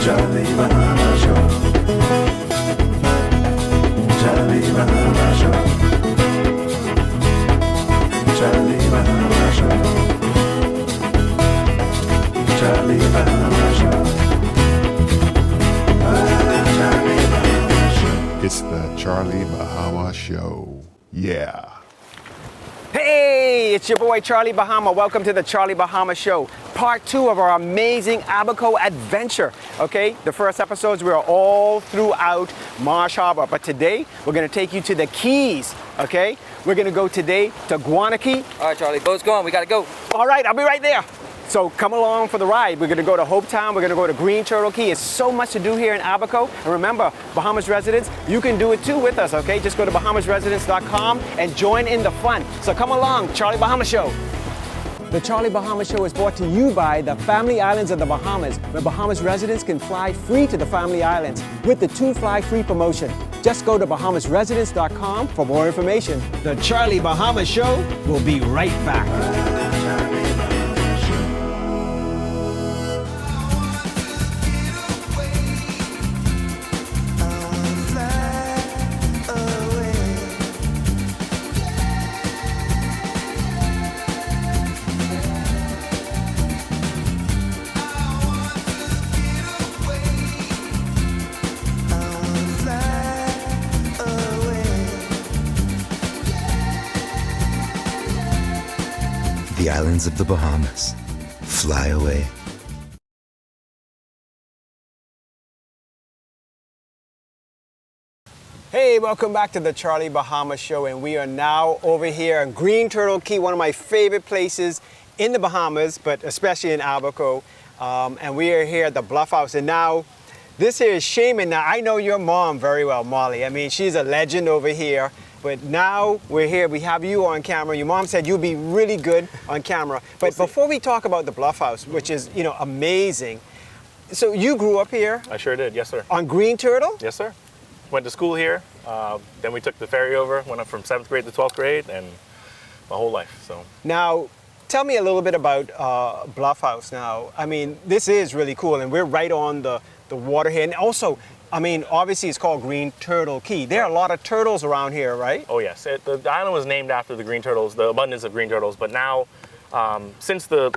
Charlie Bahama Show. Charlie Bahama Show. Charlie Bahama Show. Charlie Bahama Show. Charlie Bahama Show. It's the Charlie Bahama Show. Yeah. Hey, it's your boy Charlie Bahama. Welcome to the Charlie Bahama Show, part 2 of our amazing Abaco adventure. Okay, the first episodes we were all throughout Marsh Harbor, but today we're going to take you to the Keys. Okay, we're going to go today to Guana Cay. All right, Charlie, boat's going. We got to go. All right, I'll be right there. So come along for the ride. We're going to go to Hopetown. We're going to go to Green Turtle Cay. It's so much to do here in Abaco. And remember, Bahamas residents, you can do it too with us, okay? Just go to BahamasResidents.com and join in the fun. So come along, Charlie Bahama Show. The Charlie Bahama Show is brought to you by the Family Islands of the Bahamas, where Bahamas residents can fly free to the Family Islands with the 2 Fly Free promotion. Just go to BahamasResidents.com for more information. The Charlie Bahama Show will be right back. The islands of the Bahamas. Fly away. Hey, welcome back to the Charlie Bahama Show, and we are now over here in Green Turtle Cay, one of my favorite places in the Bahamas, but especially in Abaco. And we are here at the Bluff House, and now this here is Chamon. Now, I know your mom very well, Molly. I mean, she's a legend over here. But now we're here, we have you on camera. Your mom said you'll be really good on camera. But before we talk about the Bluff House, which is, you know, amazing. So you grew up here? I sure did, yes sir. On Green Turtle? Yes sir. Went to school here, then we took the ferry over, went up from 7th grade to 12th grade, and my whole life, so. Now, tell me a little bit about Bluff House now. I mean, this is really cool, and we're right on the water here. And also, I mean, obviously it's called Green Turtle Cay. There are a lot of turtles around here, right? Oh yes, the island was named after the green turtles, the abundance of green turtles, but now, since the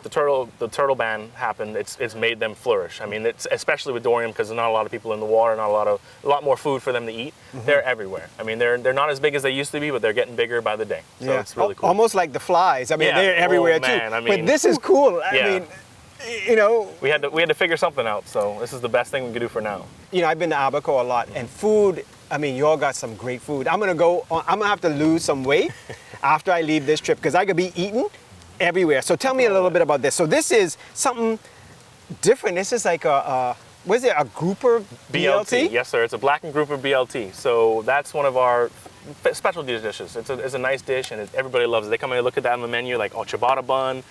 turtle ban happened, it's made them flourish. I mean, it's especially with Dorian, because there's not a lot of people in the water, not a lot more food for them to eat. Mm-hmm. They're everywhere. I mean, they're not as big as they used to be, but they're getting bigger by the day. So it's really cool. Almost like the flies. I mean, they're everywhere too. I mean, but this is cool. I mean, you know, we had to figure something out. So this is the best thing we could do for now. You know, I've been to Abaco a lot, and food. I mean, y'all got some great food. I'm gonna have to lose some weight after I leave this trip, because I could be eating everywhere. So tell me a little bit about this. So this is something different. This is like what is it, a grouper BLT? Yes, sir. It's a blackened grouper BLT. So that's one of our specialty dishes. It's a nice dish, and everybody loves it. They come in and look at that on the menu, like, oh, ciabatta bun,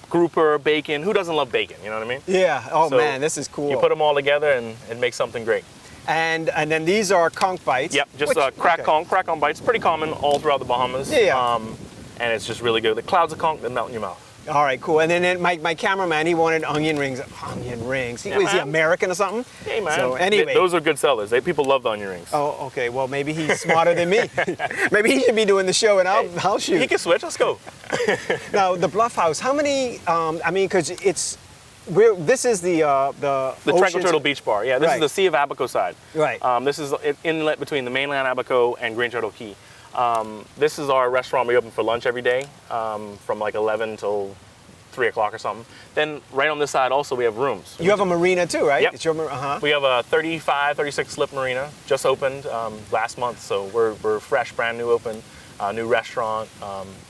grouper, bacon. Who doesn't love bacon? You know what I mean? Yeah. Oh, so man, this is cool. You put them all together, and it makes something great. And then these are conch bites. Yep, just crack conch bites. Pretty common all throughout the Bahamas. Yeah. And it's just really good. The clouds of conch that melt in your mouth. All right, cool. And then my cameraman, he wanted onion rings. Onion rings. Was he American or something? Hey, man. So anyway. Those are good sellers. People love the onion rings. Oh, okay. Well, maybe he's smarter than me. Maybe he should be doing the show, and I'll shoot. He can switch. Let's go. Now, the Bluff House, how many, I mean, because this is the Tranquil Turtle Beach Bar. Yeah, this is the Sea of Abaco side. Right. This is an inlet between the mainland Abaco and Green Turtle Cay. This is our restaurant. We open for lunch every day, from like 11 till 3 o'clock or something. Then right on this side also we have rooms. You have a marina too, right? Yep. It's your We have a 36 slip marina, just opened last month, so we're fresh, brand new open. New restaurant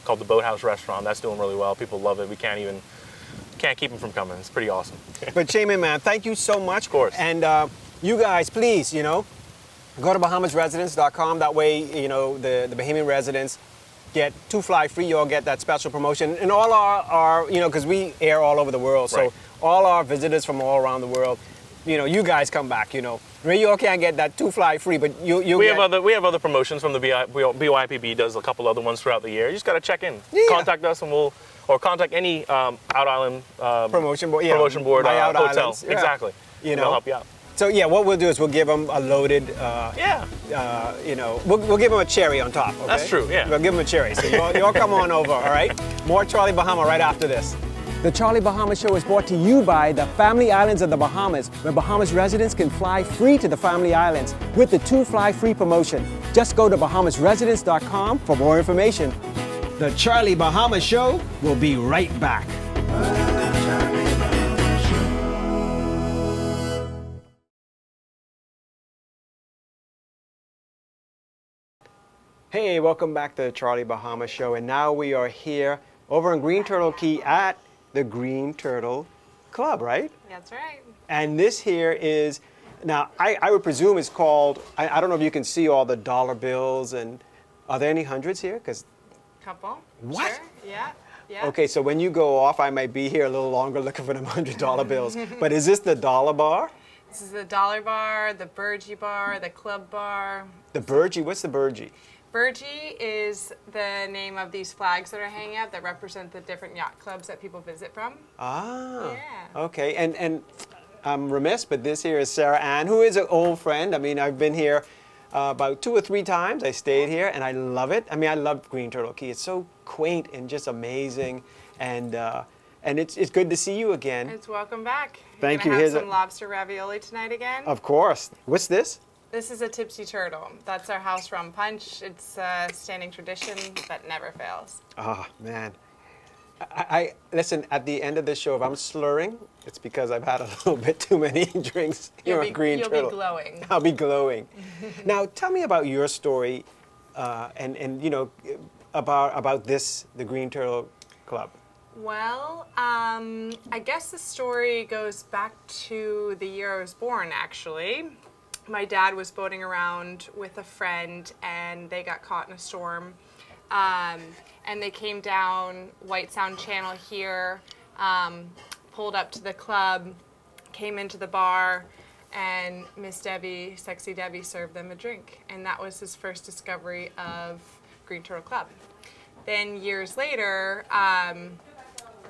called the Boat House Restaurant. That's doing really well. People love it. We can't keep them from coming. It's pretty awesome. But Chamon, man, thank you so much. Of course. And you guys, please, you know, go to BahamasResidents.com. That way, you know, the Bahamian residents get 2 fly free. You all get that special promotion. And all our you know, because we air all over the world. So all our visitors from all around the world, you know, you guys come back, you know. You all can't get that 2 fly free, but we have other promotions from the BYPB does a couple other ones throughout the year. You just got to check in. Yeah. Contact us and or contact any out island promotion board My Out hotel. Islands, yeah. Exactly. You know, they'll help you out. So yeah, what we'll do is we'll give them a loaded, Yeah. we'll give them a cherry on top. Okay? That's true, yeah. We'll give them a cherry. So y'all come on over, all right? More Charlie Bahama right after this. The Charlie Bahama Show is brought to you by the Family Islands of the Bahamas, where Bahamas residents can fly free to the Family Islands with the 2 Fly Free promotion. Just go to BahamasResidents.com for more information. The Charlie Bahama Show will be right back. Hey, welcome back to the Charlie Bahama Show, and now we are here over in Green Turtle Cay at the Green Turtle Club, right? That's right. And this here is, now I would presume it's called, I don't know if you can see all the dollar bills, and are there any hundreds here? Because Couple. What? Sure. Yeah. Yeah. okay, so when you go off, I might be here a little longer looking for them $100 bills. But is this the dollar bar? This is the dollar bar, the burgee bar, the club bar. The burgee, what's the burgee? Burgee is the name of these flags that are hanging out that represent the different yacht clubs that people visit from. Ah, Yeah. okay. And I'm remiss, but this here is Sarah Ann, who is an old friend. I mean, I've been here about 2 or 3 times. I stayed here, and I love it. I mean, I love Green Turtle Cay. It's so quaint and just amazing, and it's good to see you again. It's welcome back. Thank You're you. gonna Here's have a- some lobster ravioli tonight again. Of course. What's this? This is a tipsy turtle. That's our house rum punch. It's a standing tradition that never fails. Oh, man. I listen, at the end of the show, if I'm slurring, it's because I've had a little bit too many drinks here on Green Turtle. You'll be glowing. I'll be glowing. Now, tell me about your story, and about the Green Turtle Club. Well, I guess the story goes back to the year I was born, actually. My dad was boating around with a friend, and they got caught in a storm. And they came down White Sound Channel here, pulled up to the club, came into the bar, and Miss Debbie, Sexy Debbie, served them a drink. And that was his first discovery of Green Turtle Club. Then years later,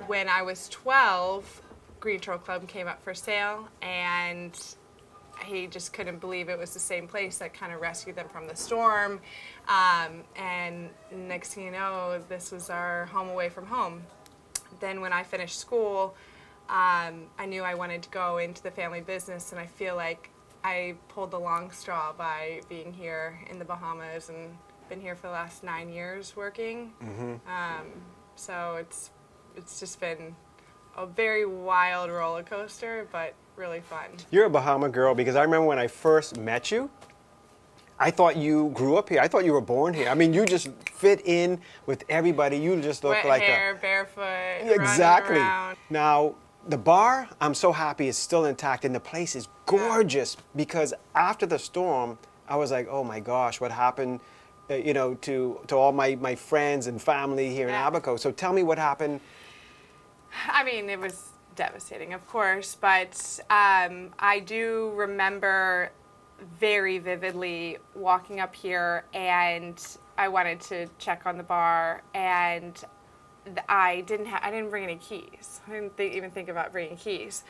when I was 12, Green Turtle Club came up for sale, and he just couldn't believe it was the same place that kind of rescued them from the storm. And next thing you know, this was our home away from home. Then when I finished school, I knew I wanted to go into the family business, and I feel like I pulled the long straw by being here in the Bahamas and been here for the last 9 years working. So it's just been a very wild roller coaster, but really fun. You're a Bahama girl, because I remember when I first met you, I thought you grew up here. I thought you were born here. I mean, you just fit in with everybody. You just look Wet like hair, barefoot, Exactly. running around. Now, the bar, I'm so happy, is still intact, and the place is gorgeous, because after the storm, I was like, oh my gosh, what happened, to all my friends and family here in Yeah. Abaco. So tell me what happened. I mean, it was devastating, of course, but I do remember very vividly walking up here, and I wanted to check on the bar, and I didn't bring any keys. I didn't even think about bringing keys.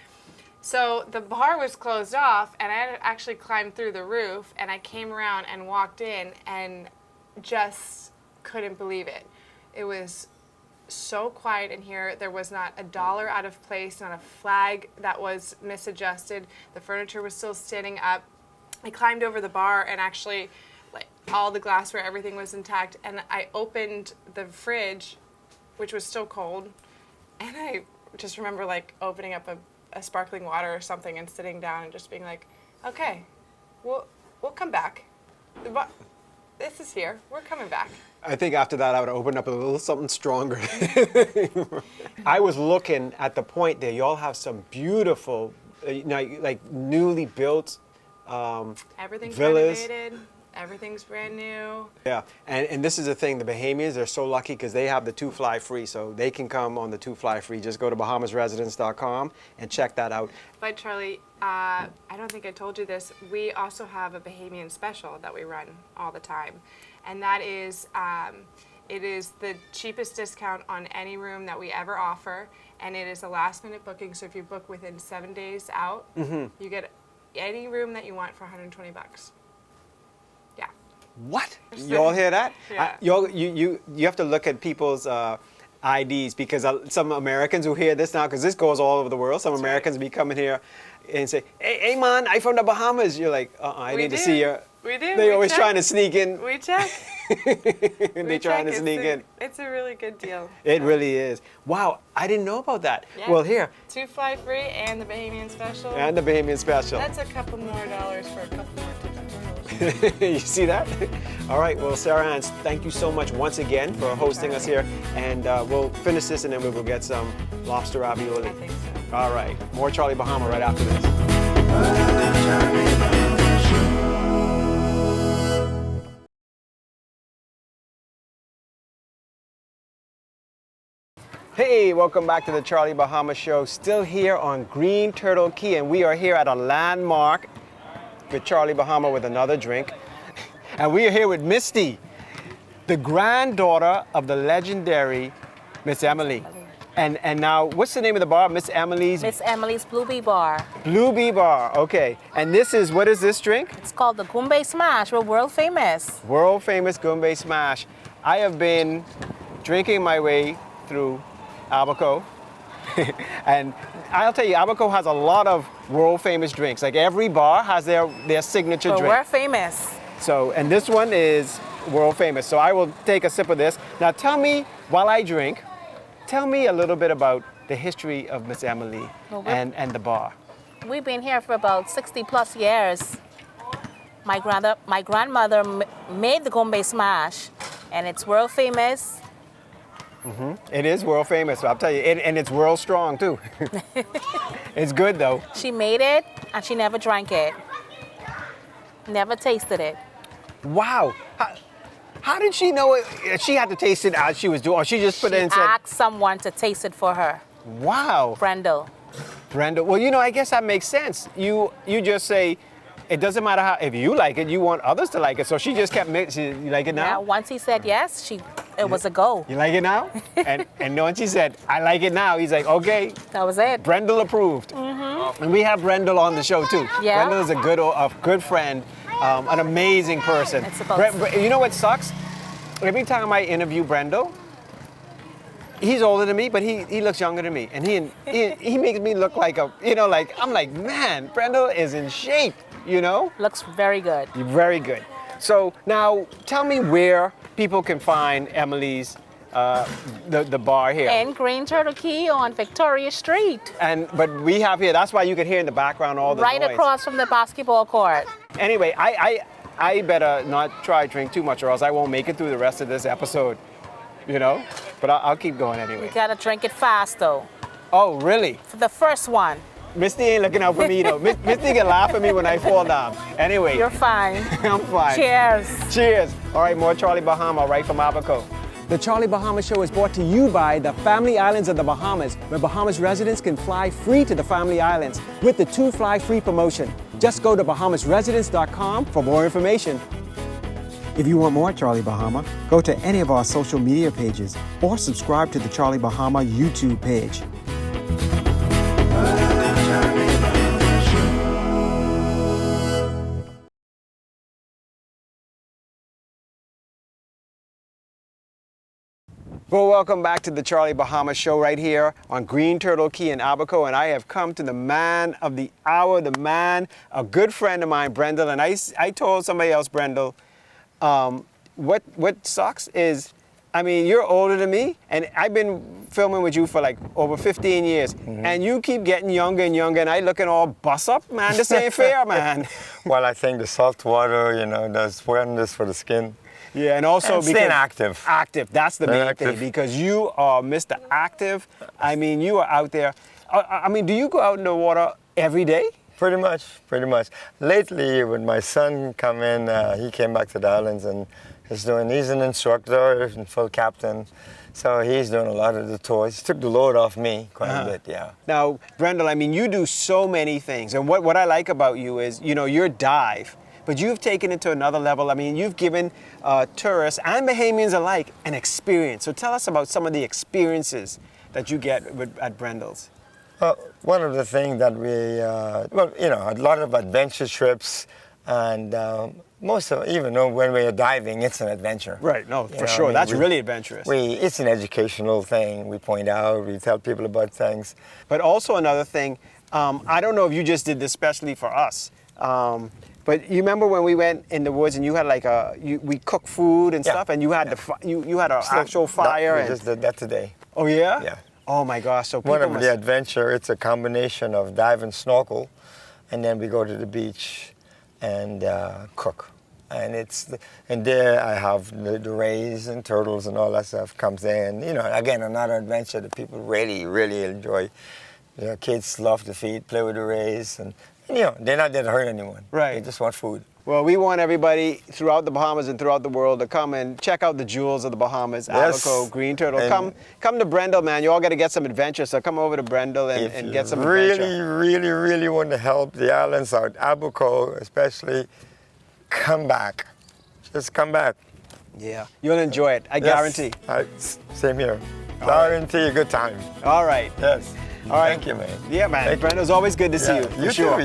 So the bar was closed off, and I had actually climbed through the roof, and I came around and walked in, and just couldn't believe it. It was so quiet in here. There was not a dollar out of place, not a flag that was misadjusted. The furniture was still standing up. I climbed over the bar, and actually, like, all the glassware, everything was intact, and I opened the fridge, which was still cold, and I just remember like opening up a sparkling water or something and sitting down and just being like, okay, we'll come back. This is here. We're coming back. I think after that, I would open up a little something stronger. I was looking at the point there. Y'all have some beautiful, like newly built Everything's villas. renovated. Everything's brand new. Yeah, and this is the thing. The Bahamians, they're so lucky because they have the 2 Fly Free, so they can come on the 2 Fly Free. Just go to BahamasResidents.com and check that out. But Charlie, I don't think I told you this. We also have a Bahamian special that we run all the time, and that is, it is the cheapest discount on any room that we ever offer, and it is a last-minute booking. So if you book within 7 days out, you get any room that you want for $120. Yeah. What? You all hear that? Yeah. You have to look at people's IDs, because some Americans who hear this now, because this goes all over the world, some Americans be coming here and say, hey man, I'm from the Bahamas. You're like, I need to see your... We do. They're always trying to sneak in. We check. They're trying to sneak in. It's a really good deal. It really is. Wow, I didn't know about that. Yeah. Well, here. 2 fly free and the Bahamian special. And the Bahamian special. That's a couple more dollars for a couple more tips and turtles. You see that? All right, well, Sarah Ann, thank you so much once again for hosting us here. And we'll finish this and then we will get some lobster ravioli. I think so. All right, more Charlie Bahama right after this. Hey, welcome back to the Charlie Bahama Show. Still here on Green Turtle Cay, and we are here at a landmark with Charlie Bahama with another drink. And we are here with Misty, the granddaughter of the legendary Miss Emily. And now, what's the name of the bar? Miss Emily's Blue Bee Bar. Blue Bee Bar, okay. And this is, what is this drink? It's called the Goombay Smash. We're world famous. World famous Goombay Smash. I have been drinking my way through Abaco. And I'll tell you, Abaco has a lot of world famous drinks. Like every bar has their signature But drink. we're famous. So, and this one is world famous. So I will take a sip of this. Now tell me, while I drink, tell me a little bit about the history of Miss Emily and the bar. We've been here for about 60 plus years. My grandmother made the Goombay Smash, and it's world famous. It is world famous, I'll tell you, and it's world strong too. It's good though. She made it, and she never drank it. Never tasted it. Wow. How did she know it? She had to taste it as she was doing, or she just put it in and said, Asked someone to taste it for her. wow. Brendal. Brendal. Well, you know, I guess that makes sense. You just say, it doesn't matter how, if you like it, you want others to like it. So she just kept mixing. You like it now? Now, once he said yes, it was a go. You like it now? and once he said, I like it now, he's like, okay, That was it. Brendal approved. And we have Brendal on the show too. Yeah. Brendal is a good friend, an amazing person. It's about- You know what sucks? Every time I interview Brendal, he's older than me, but he looks younger than me. And he makes me look like I'm like, man, Brendal is in shape, you know? Looks very good. You're very good. So now tell me where people can find Emily's, the bar here. In Green Turtle Cay on Victoria Street. But we have here, that's why you can hear in the background all the Right noise. across from the basketball court. Anyway, I better not try to drink too much or else I won't make it through the rest of this episode, you know? But I'll keep going anyway. You gotta drink it fast though. Oh, really? For the first one. Misty ain't looking out for me though. Misty can laugh at me when I fall down. Anyway, You're fine. I'm fine. Cheers. Cheers. All right, more Charlie Bahama right from Abaco. The Charlie Bahama Show is brought to you by the Family Islands of the Bahamas, where Bahamas residents can fly free to the Family Islands with the 2 Fly Free promotion. Just go to BahamasResidents.com for more information. If you want more Charlie Bahama, go to any of our social media pages or subscribe to the Charlie Bahama YouTube page. Well, welcome back to the Charlie Bahama Show right here on Green Turtle Cay in Abaco, and I have come to the man of the hour, a good friend of mine, Brendal, and I told somebody else, Brendal, what sucks is, I mean, you're older than me, and I've been filming with you for like over 15 years, and you keep getting younger and younger, and I looking all bust up, man. This ain't fair, man. Well, I think the salt water, does wonders for the skin. Yeah, and also And staying active. Active, that's the main Active. thing, because you are Mr. Active. I mean, you are out there. I mean, do you go out in the water every day? Pretty much. Lately, when my son come in, he came back to the islands and he's an instructor and full captain. So he's doing a lot of the tours. He took the load off me quite a bit, yeah. Now, Brendal, I mean, you do so many things. And what I like about you is, your dive. But you've taken it to another level. I mean, you've given tourists and Bahamians alike an experience. So tell us about some of the experiences that you get at Brendal's. One of the things that we, a lot of adventure trips, and most of, even though when we're diving, it's an adventure. Right, no, You for know, sure. I mean, That's really adventurous. It's an educational thing. We point out, we tell people about things. But also another thing, I don't know if you just did this specially for us, but you remember when we went in the woods and you had like we cooked food and stuff, and you had you had an actual fire. We just did that today. Oh yeah? Yeah. Oh my gosh! So One people of the adventure, it's a combination of dive and snorkel, and then we go to the beach and cook. And there I have the rays and turtles and all that stuff comes in. You know, again, another adventure that people really, really enjoy. You know, kids love to feed, play with the rays, and you know, they're not there to hurt anyone. Right. They just want food. Well, we want everybody throughout the Bahamas and throughout the world to come and check out the jewels of the Bahamas, Yes. Abaco, Green Turtle. And Come to Brendal, man. You all got to get some adventure, so come over to Brendal and get some adventure. really want to help the islands out, Abaco especially, come back. Just come back. Yeah, you'll enjoy it. I guarantee. Same here. Guarantee a good time. All right. Yes. All right. Thank you, man. Yeah, man. Thank you. Brendal's always good to see you. You For sure.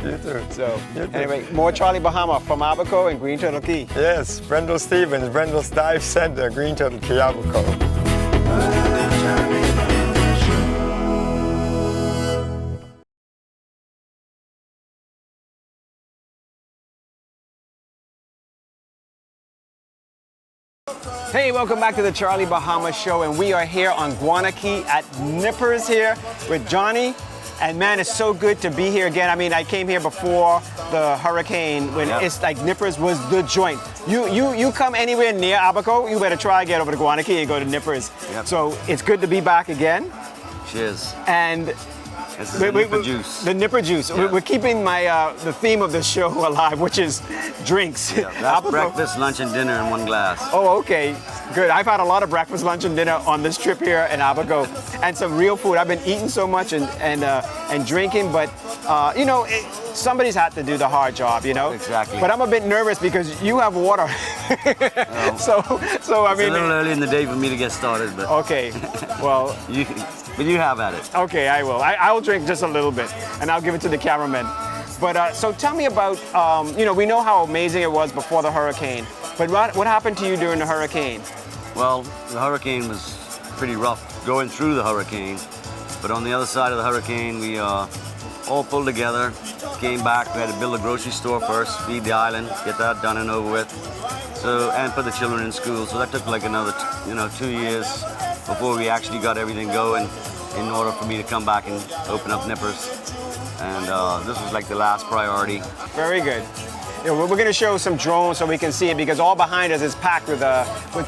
You too. So, You too. anyway, more Charlie Bahama from Abaco and Green Turtle Cay. Yes, Brendal Stevens, Brendal's Dive Center, Green Turtle Cay, Abaco. Hey, welcome back to the Charlie Bahama Show, and we are here on Guana Cay at Nippers here with Johnny. And man, it's so good to be here again. I mean, I came here before the hurricane when it's like Nippers was the joint. You come anywhere near Abaco, you better try to get over to Guana Cay and go to Nippers. Yep. So it's good to be back again. Cheers. And This is the Nipper juice. The Nipper juice. Yeah. We're keeping the theme of the show alive, which is drinks. Yeah, that's breakfast, lunch, and dinner in one glass. Oh, okay. Good. I've had a lot of breakfast, lunch, and dinner on this trip here in Abaco, and some real food. I've been eating so much and drinking, but somebody's had to do the hard job, you know. Exactly. But I'm a bit nervous because you have water. So I mean. It's a little early in the day for me to get started, but. Okay. Well. But you have at it. Okay, I will. I will drink just a little bit, and I'll give it to the cameraman. But so tell me about, we know how amazing it was before the hurricane, but what happened to you during the hurricane? Well, the hurricane was pretty rough going through the hurricane, but on the other side of the hurricane, we all pulled together, came back. We had to build a grocery store first, feed the island, get that done and over with. So, and put the children in school. So that took like another, 2 years before we actually got everything going in order for me to come back and open up Nippers. And this was like the last priority. Very good. We're going to show some drones so we can see it, because all behind us is packed with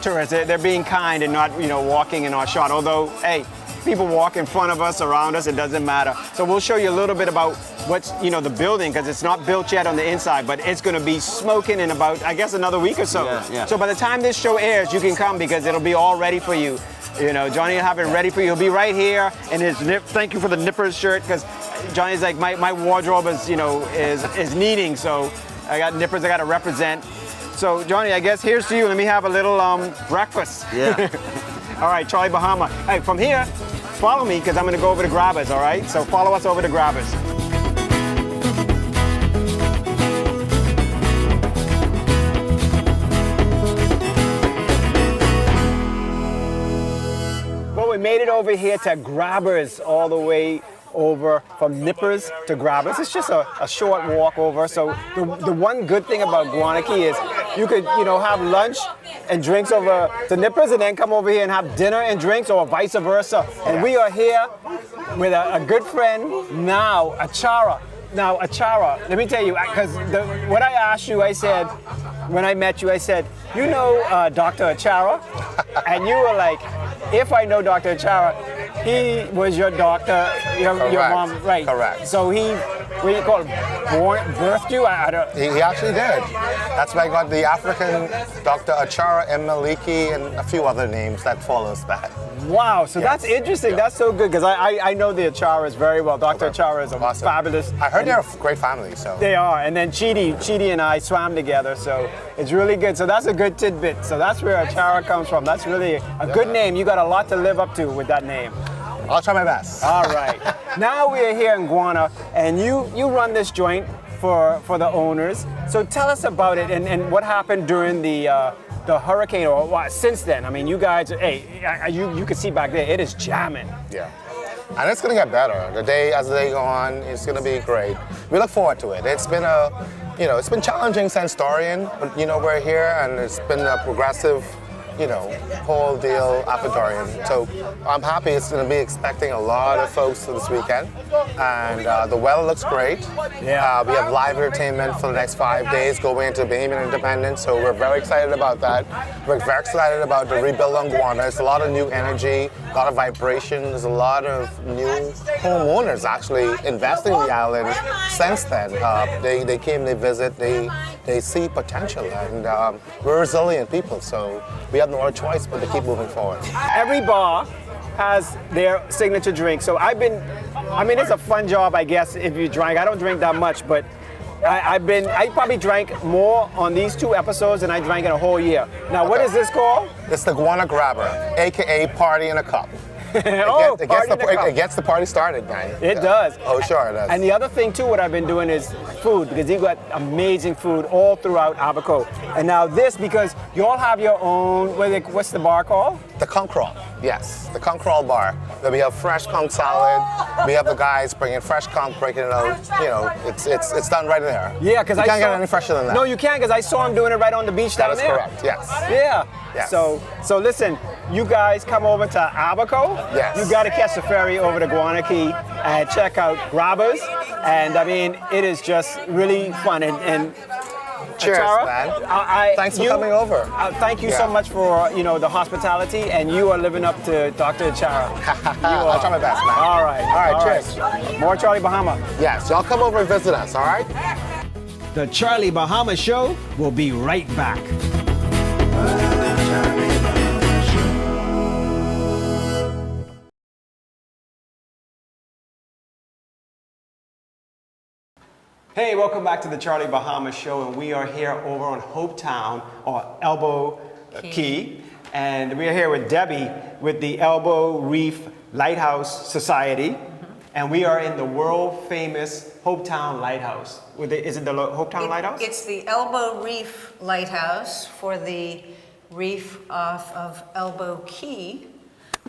tourists. They're being kind and not, walking in our shot. Although, hey, people walk in front of us, around us, it doesn't matter. So we'll show you a little bit about what's, the building, because it's not built yet on the inside, but it's going to be smoking in about, I guess, another week or so. Yeah. So by the time this show airs, you can come because it'll be all ready for you. Johnny will have it ready for you. He'll be right here in his thank you for the Nippers shirt, because Johnny's like, my wardrobe is, is needing, so I got Nippers I got to represent. So Johnny, I guess here's to you. Let me have a little breakfast. Yeah. All right, Charlie Bahama. Hey, from here, follow me, because I'm going to go over to Grabbers, all right? So follow us over to Grabbers. Well, we made it over here to Grabbers, all the way over from Nippers to Grabbers. It's just a short walk over. So the one good thing about Guana Cay is you could, have lunch and drinks over to Nippers and then come over here and have dinner and drinks, or vice versa. And we are here with a good friend, now Achara. Now, Achara, let me tell you, because what I asked you, I said, when I met you, I said, Dr. Achara? And you were like, if I know Dr. Achara, he was your doctor, your mom, right? Correct. So he, what do you call it, birthed you? I don't. He actually did. That's why I got the African Dr. Achara M. Maliki and a few other names that follows that. Wow, so that's interesting. Yeah. That's so good, because I know the Acharas very well. Dr. Achara is awesome. Fabulous. I heard they're a great family, so. They are, and then Chidi and I swam together, so it's really good. So that's a good tidbit. So that's where Achara comes from. That's really a good name. You got a lot to live up to with that name. I'll try my best. All right. Now we are here in Guana, and you run this joint for the owners. So tell us about it and what happened during the hurricane or what, since then. I mean, you guys, hey, you can see back there, it is jamming. Yeah. And it's going to get better. As the day go on, it's going to be great. We look forward to it. It's been it's been challenging since Dorian, but we're here and it's been a progressive, whole deal after Dorian. So I'm happy. It's going to be expecting a lot of folks this weekend. And the weather looks great. Yeah. We have live entertainment for the next 5 days going into Bahamian Independence. So we're very excited about that. We're very excited about the rebuild on Guana. There's a lot of new energy, a lot of vibration. There's a lot of new homeowners actually investing in the island since then. They came, they visit, they see potential. And we're resilient people. So we have no other choice but to keep moving forward. Every bar has their signature drink. So it's a fun job, I guess, if you drink. I don't drink that much, but I probably drank more on these 2 episodes than I drank in a whole year. Now, what is this called? It's the Guana Grabber, AKA Party in a Cup. It gets the party started, man. It does. Oh, sure it does. And the other thing, too, what I've been doing is food, because you got amazing food all throughout Abaco. And now this, because you all have your own, what's the bar called? The conch crawl, yes, the conch crawl bar. Then we have fresh conch salad. We have the guys bringing fresh conch, breaking it out. It's done right in there. Yeah, because you can't get any fresher than that. No, you can't, because I saw him doing it right on the beach down there. That is correct. Yes. Yeah. Yes. So listen, you guys come over to Abaco. Yes. You got to catch the ferry over to Guana Cay and check out Grabbers. And I mean, it is just really fun. And cheers, Achara, man. Thanks for coming over. Thank you so much for the hospitality, and you are living up to Dr. Achara. I'll try my best, man. All right, cheers. Right. More Charlie Bahama. Yes, y'all come over and visit us, all right? The Charlie Bahama Show will be right back. Hey, welcome back to the Charlie Bahama Show, and we are here over on Hopetown, or Elbow Cay, and we are here with Debbie with the Elbow Reef Lighthouse Society, and we are in the world-famous Hopetown Lighthouse. Is it the Hopetown Lighthouse? It's the Elbow Reef Lighthouse for the reef off of Elbow Cay,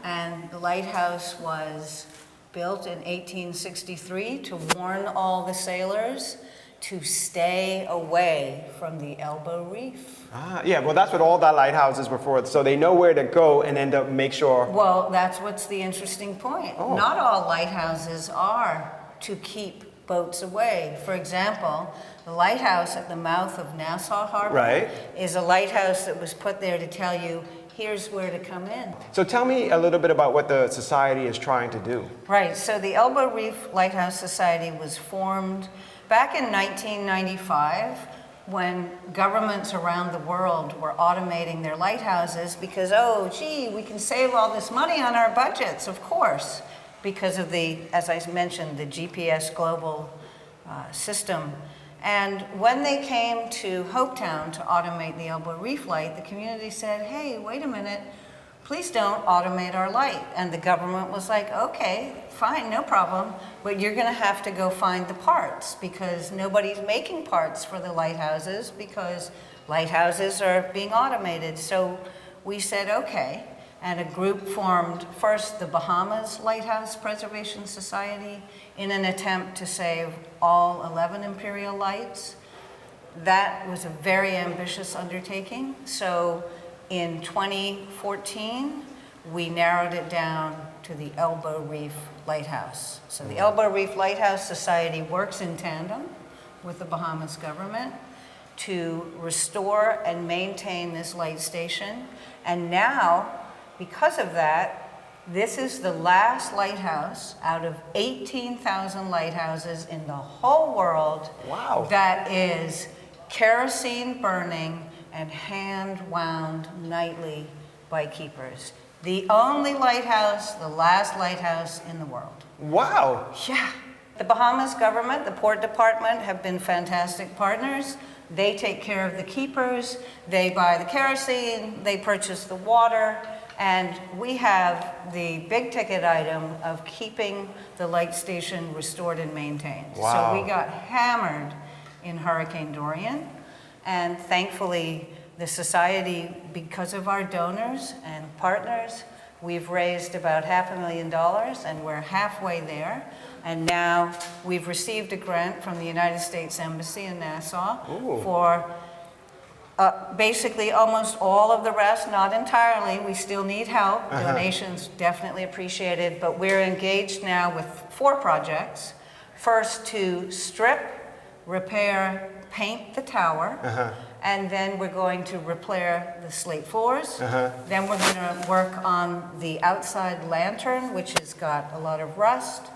and the lighthouse was built in 1863 to warn all the sailors to stay away from the Elbow Reef. Yeah, well, that's what all the lighthouses were for, so they know where to go and then to make sure. Well, that's what's the interesting point. Oh. Not all lighthouses are to keep boats away. For example, the lighthouse at the mouth of Nassau Harbor is a lighthouse that was put there to tell you, here's where to come in. So tell me a little bit about what the society is trying to do. Right, so the Elbow Reef Lighthouse Society was formed back in 1995 when governments around the world were automating their lighthouses because, oh, gee, we can save all this money on our budgets, of course, because of the, as I mentioned, the GPS global system. And when they came to Hopetown to automate the Elbow Reef Light, the community said, hey, wait a minute, please don't automate our light. And the government was like, okay, fine, no problem, but you're gonna have to go find the parts because nobody's making parts for the lighthouses because lighthouses are being automated. So we said, okay, and a group formed first the Bahamas Lighthouse Preservation Society in an attempt to save all 11 imperial lights. That was a very ambitious undertaking. So in 2014, we narrowed it down to the Elbow Reef Lighthouse. So the Elbow Reef Lighthouse Society works in tandem with the Bahamas government to restore and maintain this light station. And now, because of that, this is the last lighthouse out of 18,000 lighthouses in the whole world that is kerosene burning and hand wound nightly by keepers. The only lighthouse, the last lighthouse in the world. Wow. Yeah. The Bahamas government, the Port Department have been fantastic partners. They take care of the keepers, they buy the kerosene, they purchase the water, And we have the big ticket item of keeping the light station restored and maintained. Wow. So we got hammered in Hurricane Dorian, and thankfully the Society, because of our donors and partners, we've raised about $500,000 and we're halfway there. And now we've received a grant from the United States Embassy in Nassau for basically almost all of the rest, not entirely. We still need help. Donations definitely appreciated, but we're engaged now with 4 projects. First, to strip, repair, paint the tower, and then we're going to repair the slate floors. Then we're going to work on the outside lantern, which has got a lot of rust.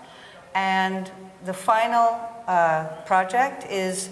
And the final project is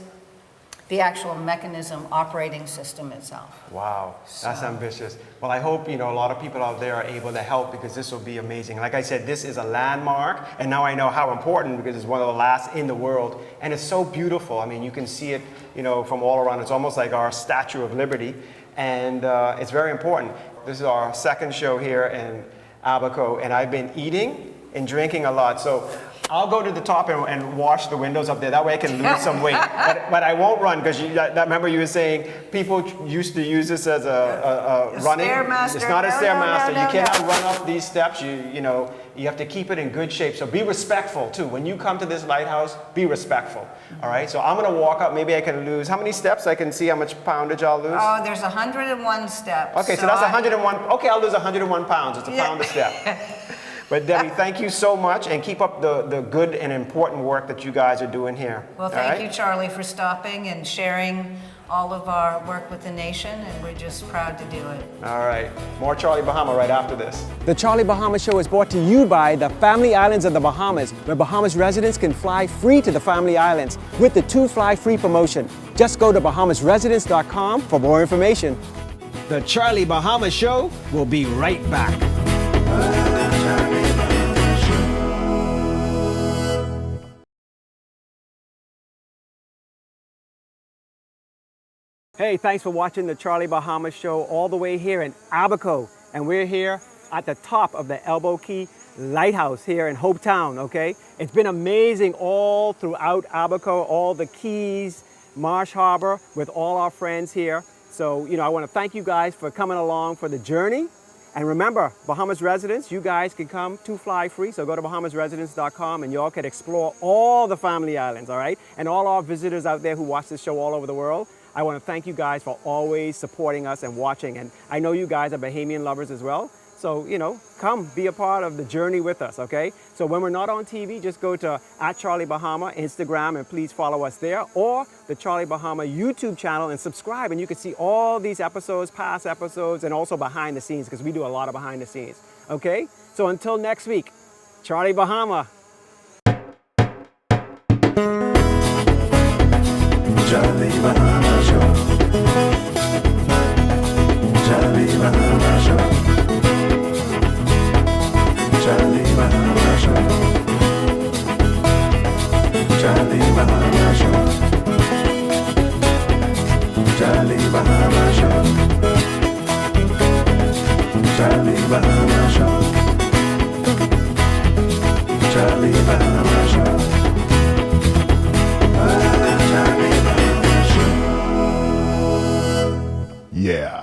the actual mechanism operating system itself. Wow, that's ambitious. Well, I hope, a lot of people out there are able to help, because this will be amazing. Like I said, this is a landmark, and now I know how important, because it's one of the last in the world, and it's so beautiful. I mean, you can see it, from all around. It's almost like our Statue of Liberty, and it's very important. This is our second show here in Abaco, and I've been eating and drinking a lot. So I'll go to the top and wash the windows up there. That way I can lose some weight. But I won't run, because remember you were saying people used to use this as a running. Stairmaster. It's not a Stairmaster. No, you cannot run up these steps. You have to keep it in good shape. So be respectful too. When you come to this lighthouse, be respectful. All right. So I'm gonna walk up. Maybe I can lose. How many steps? I can see how much poundage I'll lose. Oh, there's 101 steps. Okay, so that's 101. Okay, I'll lose 101 pounds. It's a pound a step. But Debbie, thank you so much, and keep up the good and important work that you guys are doing here. Well, thank you, Charlie, for stopping and sharing all of our work with the nation, and we're just proud to do it. All right. More Charlie Bahama right after this. The Charlie Bahama Show is brought to you by the Family Islands of the Bahamas, where Bahamas residents can fly free to the Family Islands with the 2 Fly Free promotion. Just go to BahamasResidents.com for more information. The Charlie Bahama Show will be right back. Hey, thanks for watching the Charlie Bahama Show all the way here in Abaco. And we're here at the top of the Elbow Cay Lighthouse here in Hopetown, okay? It's been amazing all throughout Abaco, all the Keys, Marsh Harbor, with all our friends here. So, I want to thank you guys for coming along for the journey. And remember, Bahamas residents, you guys can come to fly free. So go to BahamasResidents.com and y'all can explore all the Family Islands, all right? And all our visitors out there who watch this show all over the world. I want to thank you guys for always supporting us and watching. And I know you guys are Bahamian lovers as well. So, come be a part of the journey with us, okay? So when we're not on TV, just go to @CharlieBahama, Instagram, and please follow us there. Or the Charlie Bahama YouTube channel and subscribe. And you can see all these episodes, past episodes, and also behind the scenes, because we do a lot of behind the scenes, okay? So until next week, Charlie Bahama. Charlie Bahama Show. Charlie Bahama Show. Charlie Bahama Show. Charlie Bahama Show. Charlie Bahama Show. Charlie Bahama Show. Charlie Bahama Show. Yeah.